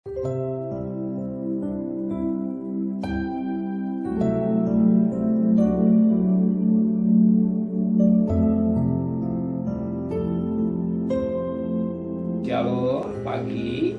Shalom pagi,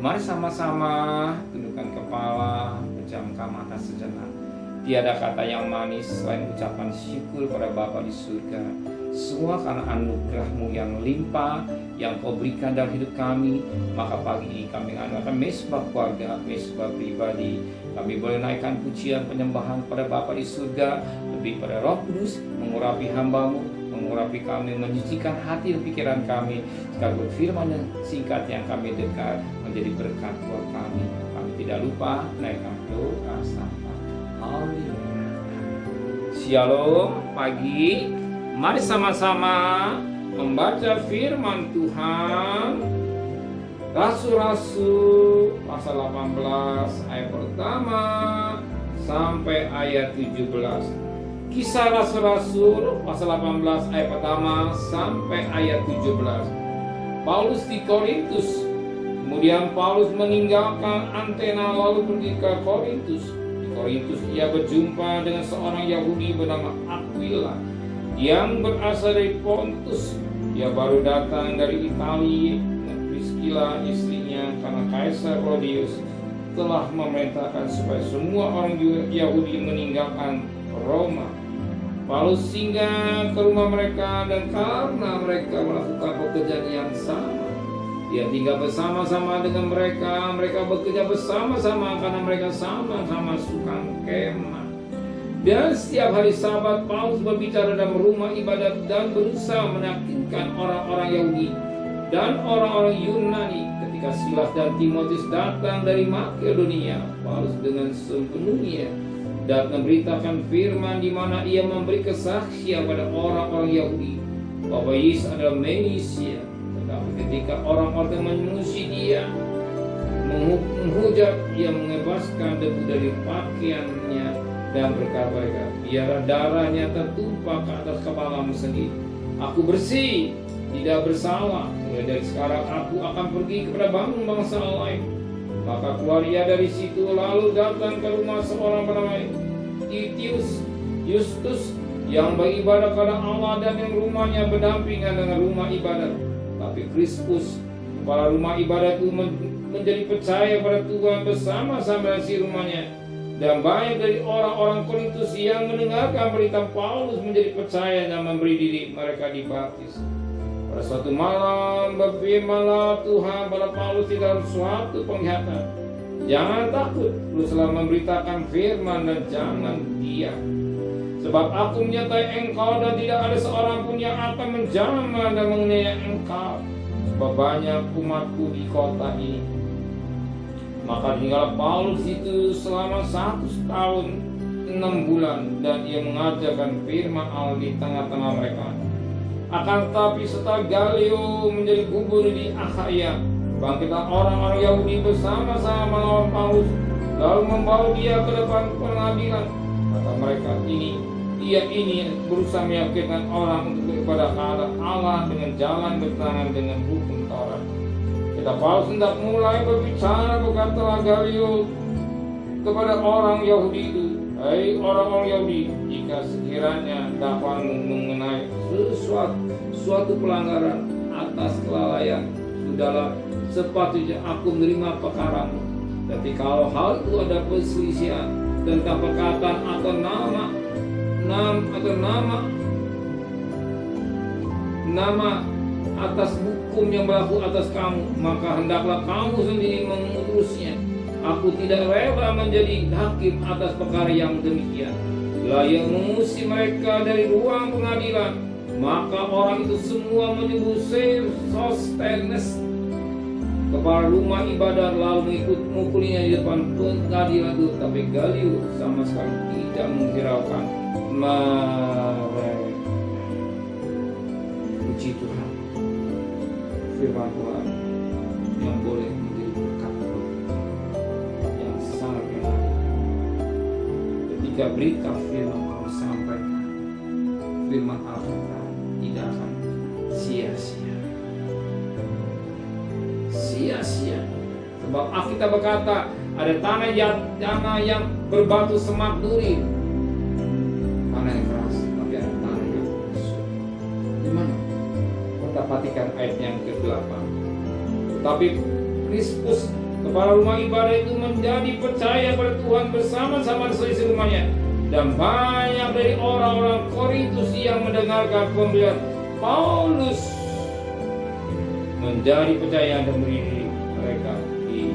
mari sama-sama tundukkan kepala, pejamkan mata sejenak. Tiada kata yang manis selain ucapan syukur pada Bapa di surga. Semua karena anugerah-Mu yang limpah, yang Kau berikan dalam hidup kami. Maka pagi ini kami adakan mesbah keluarga, mesbah pribadi. Kami boleh naikkan pujian penyembahan pada Bapa di surga, lebih pada Roh Kudus mengurapi hamba-Mu, mengurapi kami, menyucikan hati dan pikiran kami. Sekaligus firman yang singkat yang kami dengar menjadi berkat buat kami. Kami tidak lupa naikkan doa sapa. Haleluya. Shalom pagi, mari sama-sama membaca firman Tuhan. Rasul-Rasul pasal 18 ayat pertama sampai ayat 17. Kisah Rasul-Rasul pasal 18 ayat pertama sampai ayat 17. Paulus di Korintus. Kemudian Paulus meninggalkan Athena lalu pergi ke Korintus. Di Korintus ia berjumpa dengan seorang Yahudi bernama Aquila yang berasal dari Pontus. Dia baru datang dari Italia dengan Priscilla istrinya karena Kaisar Claudius telah memerintahkan supaya semua orang Yahudi meninggalkan Roma. Paulus singgah ke rumah mereka dan karena mereka melakukan pekerjaan yang sama, dia tinggal bersama-sama dengan mereka. Mereka bekerja bersama-sama karena mereka sama-sama suka kemah. Dan setiap hari Sabat Paulus berbicara dalam rumah ibadat dan berusaha meyakinkan orang-orang Yahudi dan orang-orang Yunani. Ketika Silas dan Timotius datang dari Makedonia, Paulus dengan sepenuhnya dan memberitakan firman di mana ia memberi kesaksian pada orang-orang Yahudi bahwa Yesus adalah Mesia. Tetapi ketika orang-orang memusuhi dia, menghujat, ia mengebaskan debu dari pakaiannya dan berkata, biarlah darahnya tertumpah ke atas kepalamu sendiri. Aku bersih, tidak bersalah. Mulai dari sekarang aku akan pergi kepada bangsa lain. Maka keluar ia dari situ lalu datang ke rumah seorang bernama Titius Justus yang beribadah kepada Allah dan yang rumahnya berdampingan dengan rumah ibadat. Tapi Krispus, kepala rumah ibadat itu menjadi percaya pada Tuhan bersama-sama si rumahnya. Dan banyak dari orang-orang Korintus yang mendengarkan berita Paulus menjadi percaya dan memberi diri mereka dibaptis. Pada suatu malam berfirmanlah Tuhan pada Paulus di dalam suatu penglihatan, jangan takut, teruslah memberitakan firman dan jangan diam. Sebab aku menyertai engkau dan tidak ada seorang pun yang akan menjamah dan menganiaya engkau. Sebab banyak umatku di kota ini. Maka tinggal Paulus itu selama 1 tahun 6 bulan dan ia mengajarkan firman Allah di tengah-tengah mereka. Akan tetapi setelah Galio menjadi gubernur di Akhaya, bangkitlah orang-orang Yahudi bersama-sama melawan Paulus, lalu membawa dia ke depan pengadilan. Kata mereka, dia ini berusaha meyakinkan orang untuk beribadah kepada Allah dengan jalan bertentangan dengan hukum Taurat. Ketika Paulus hendak mulai berbicara, berkatalah Galio kepada orang Yahudi itu, hai orang-orang Yahudi, jika sekiranya dakwaanmu mengenai suatu pelanggaran atas kelalaian, sudahlah sepatutnya aku menerima perkaramu. Tapi kalau hal itu ada perselisihan tentang perkataan atau nama atas hukum yang berlaku atas kamu, maka hendaklah kamu sendiri mengutusnya. Aku tidak rela menjadi hakim atas perkara yang demikian. Bila yang mengusir mereka dari ruang pengadilan, maka orang itu semua menyuruh Sostenes kepala rumah ibadah lalu mengikut mukulinya di depan pengadilan itu. Tapi Galio sama sekali tidak menghiraukan mereka. Puji Tuhan, firman Tuhan yang boleh menjadi berkat yang sangat menarik. Ketika berita firman Allah sampaikan, firman Allah tidak akan sia-sia. Sia-sia. Sebab Alkitab berkata, ada tanah yang berbatu semak duri. Tanah yang keras, tapi ada tanah yang subur. Gimana? Kita perhatikan ayat yang ke-8. Tapi Krispus, kepala rumah ibadah itu, menjadi percaya pada Tuhan bersama-sama seisi rumahnya. Dan banyak dari orang-orang Korintus yang mendengarkan pemberian Paulus menjadi percaya dan berdiri mereka di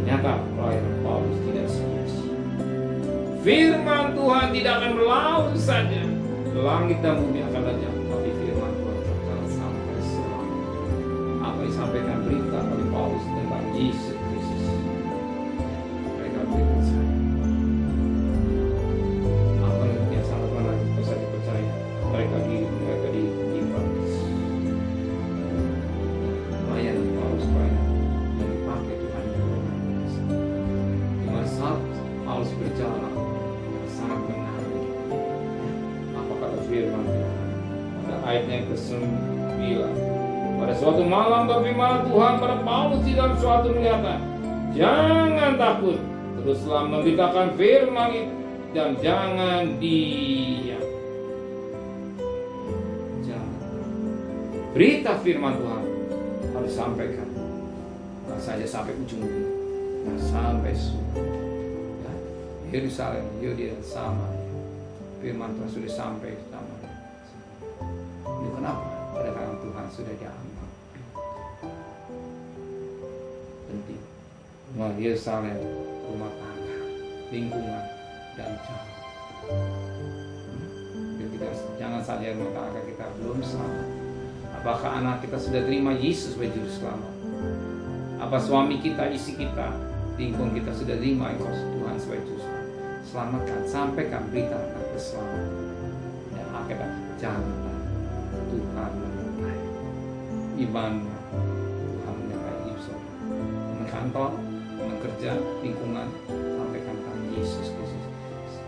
nyata. Pelayanan Paulus tidak sia-sia. Firman Tuhan tidak akan berlalu saja. Langit dan bumi akan lenyap, tapi firman Tuhan akan sampai selamanya. Apa yang disampaikan berita oleh Paulus tentang Yesus Kristus, mereka berikan saya. Apa yang sangat menarik, bisa dipercaya. Mereka ditimpa. Layanan Paulus banyak yang dipakai Tuhan. Di masa saat Paulus berjalan, sangat menarik. Apa kata firman Tuhan? Pada ayat yang ke-9. Pada suatu malam berfirman Tuhan pada Paulus di dalam suatu penglihatan, jangan takut, teruslah memberitakan firman itu dan jangan diam. Jangan. Berita firman Tuhan harus sampaikan. Nah, saja sampai ujung bumi, nah, sampai surga. Ya, Yerusalem, Yudea sama. Firman Tuhan sudah sampai sama. Ini kenapa? Karena Tuhan sudah diambil. Penting. Nah, Yerusalem, rumah tangga, lingkungan, dan jalan. Kita jangan saja rumah tangga kita belum selamat. Apakah anak kita sudah terima Yesus sebagai juru selamat? Apa suami kita, istri kita, lingkungan kita sudah terima Engkau Tuhan sebagai juru selamat? Selamatkan, sampaikan berita tentang keselamatan. Dan akhirnya jangan Tuhan menyertai iman, Tuhan menyertai hidup kantor, kerja, lingkungan, sampaikan tentang Yesus Kristus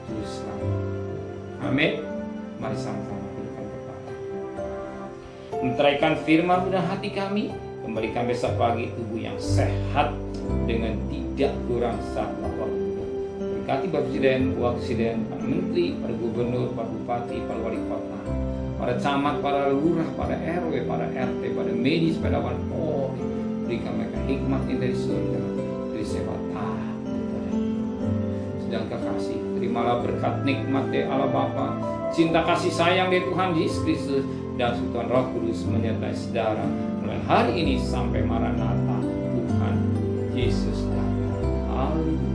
juru selamat. Amin. Mari sama-sama berikan berkat. Menteraikan firman dalam hati kami, kembalikan besok pagi tubuh yang sehat dengan tidak kurang saat waktu. Berkati Bapak Presiden, Wakil Presiden, para Menteri, para Gubernur, para Bupati, para Wali Kota, para camat, para lurah, para RW, para RT, para medis, para Dewan Polri. Berikan mereka hikmat yang dari surga, dari sebat sedang kekasih. Terimalah berkat nikmat dari Allah Bapa, cinta kasih sayang dari Tuhan Yesus Kristus, dan Tuhan Roh Kudus menyertai saudara mulai hari ini sampai Maranatha Tuhan Yesus datang. Haleluya.